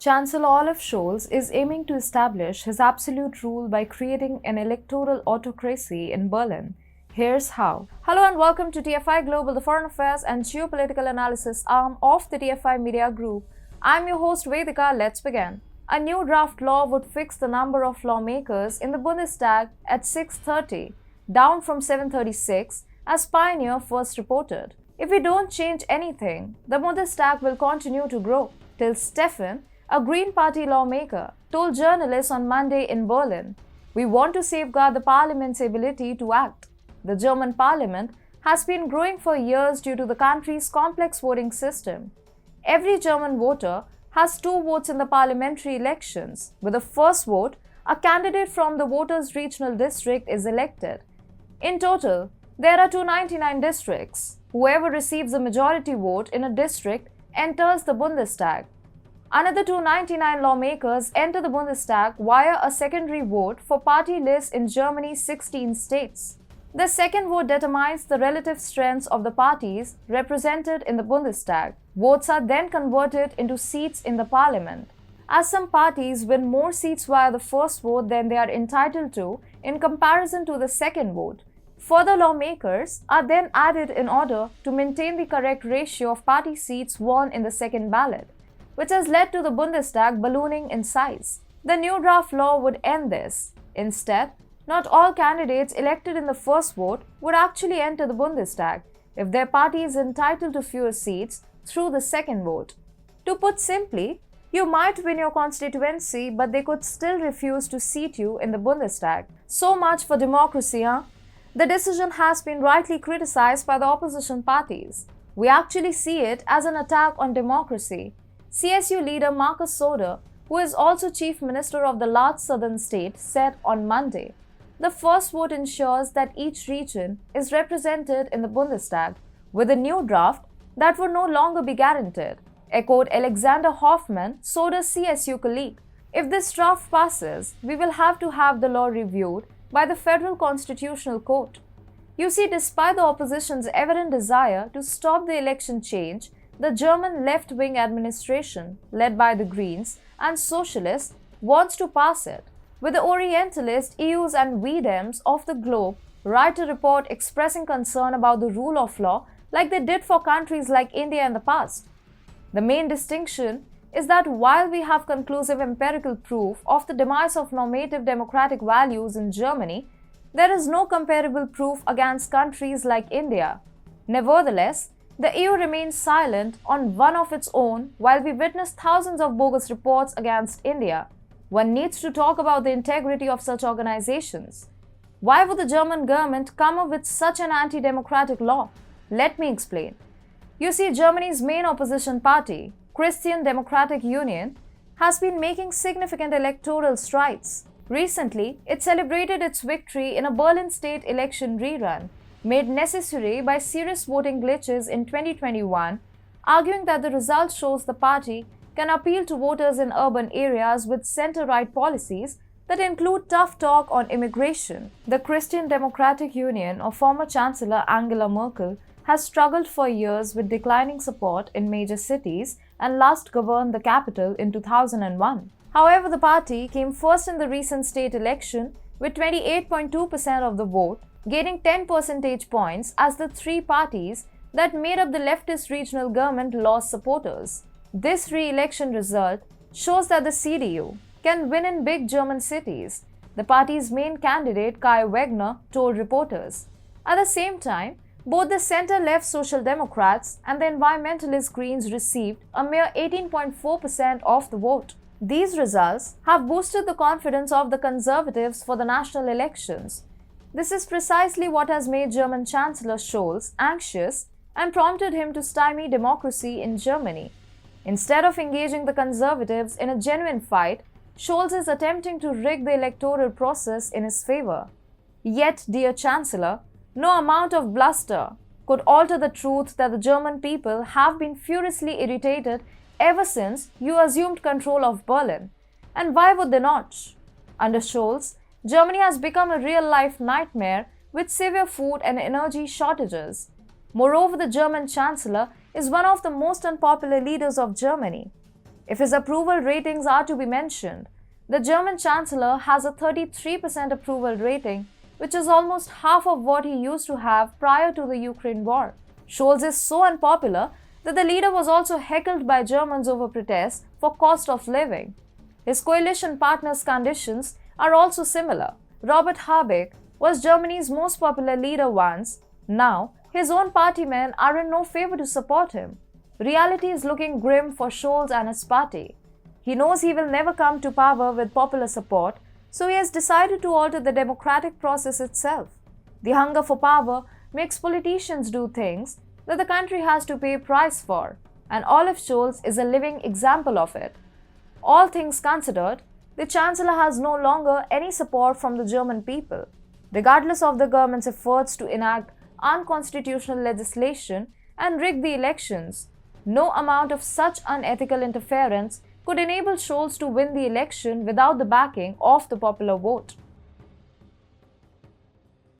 Chancellor Olaf Scholz is aiming to establish his absolute rule by creating an electoral autocracy in Berlin. Here's how. Hello and welcome to TFIGlobal, the foreign affairs and geopolitical analysis arm of the TFI Media Group. I'm your host Vedika. Let's begin. A new draft law would fix the number of lawmakers in the Bundestag at 630, down from 736, as Pioneer first reported. If we don't change anything, the Bundestag will continue to grow, till Stefan, a Green Party lawmaker, told journalists on Monday in Berlin, "We want to safeguard the parliament's ability to act." The German parliament has been growing for years due to the country's complex voting system. Every German voter has 2 votes in the parliamentary elections. With the first vote, a candidate from the voter's regional district is elected. In total, there are 299 districts. Whoever receives a majority vote in a district enters the Bundestag. Another 299 lawmakers enter the Bundestag via a secondary vote for party lists in Germany's 16 states. The second vote determines the relative strengths of the parties represented in the Bundestag. Votes are then converted into seats in the parliament. As some parties win more seats via the first vote than they are entitled to in comparison to the second vote, further lawmakers are then added in order to maintain the correct ratio of party seats won in the second ballot, which has led to the Bundestag ballooning in size. The new draft law would end this. Instead, not all candidates elected in the first vote would actually enter the Bundestag if their party is entitled to fewer seats through the second vote. To put simply, you might win your constituency, but they could still refuse to seat you in the Bundestag. So much for democracy, huh? The decision has been rightly criticized by the opposition parties. We actually see it as an attack on democracy. CSU leader Markus Söder, who is also chief minister of the large southern state, said on Monday, "The first vote ensures that each region is represented in the Bundestag. With a new draft, that would no longer be guaranteed," echoed Alexander Hoffmann, Söder's CSU colleague. "If this draft passes, we will have to have the law reviewed by the Federal Constitutional Court." You see, despite the opposition's evident desire to stop the election change, the German left-wing administration, led by the Greens and Socialists, wants to pass it. With the Orientalist EUs and we Dems of the globe write a report expressing concern about the rule of law like they did for countries like India in the past. The main distinction is that while we have conclusive empirical proof of the demise of normative democratic values in Germany, there is no comparable proof against countries like India. Nevertheless, the EU remains silent on one of its own while we witness thousands of bogus reports against India. One needs to talk about the integrity of such organizations. Why would the German government come up with such an anti-democratic law? Let me explain. You see, Germany's main opposition party, Christian Democratic Union, has been making significant electoral strides. Recently, it celebrated its victory in a Berlin state election rerun, made necessary by serious voting glitches in 2021, arguing that the result shows the party can appeal to voters in urban areas with center-right policies that include tough talk on immigration. The Christian Democratic Union of former Chancellor Angela Merkel has struggled for years with declining support in major cities and last governed the capital in 2001. However, the party came first in the recent state election with 28.2% of the vote, gaining 10 percentage points as the 3 parties that made up the leftist regional government lost supporters. This re-election result shows that the CDU can win in big German cities, the party's main candidate Kai Wegner told reporters. At the same time, both the center-left Social Democrats and the environmentalist Greens received a mere 18.4% of the vote. These results have boosted the confidence of the Conservatives for the national elections. This is precisely what has made German Chancellor Scholz anxious and prompted him to stymie democracy in Germany. Instead of engaging the Conservatives in a genuine fight, Scholz is attempting to rig the electoral process in his favor. Yet, dear Chancellor, no amount of bluster could alter the truth that the German people have been furiously irritated ever since you assumed control of Berlin. And why would they not? Under Scholz, Germany has become a real-life nightmare with severe food and energy shortages. Moreover, the German Chancellor is one of the most unpopular leaders of Germany. If his approval ratings are to be mentioned, the German Chancellor has a 33% approval rating, which is almost half of what he used to have prior to the Ukraine war. Scholz is so unpopular that the leader was also heckled by Germans over protests for cost of living. His coalition partners' conditions are also similar. Robert Habeck was Germany's most popular leader once. Now, his own partymen are in no favor to support him. Reality is looking grim for Scholz and his party. He knows he will never come to power with popular support, so he has decided to alter the democratic process itself. The hunger for power makes politicians do things that the country has to pay a price for, and Olaf Scholz is a living example of it. All things considered, the Chancellor has no longer any support from the German people. Regardless of the government's efforts to enact unconstitutional legislation and rig the elections, no amount of such unethical interference could enable Scholz to win the election without the backing of the popular vote.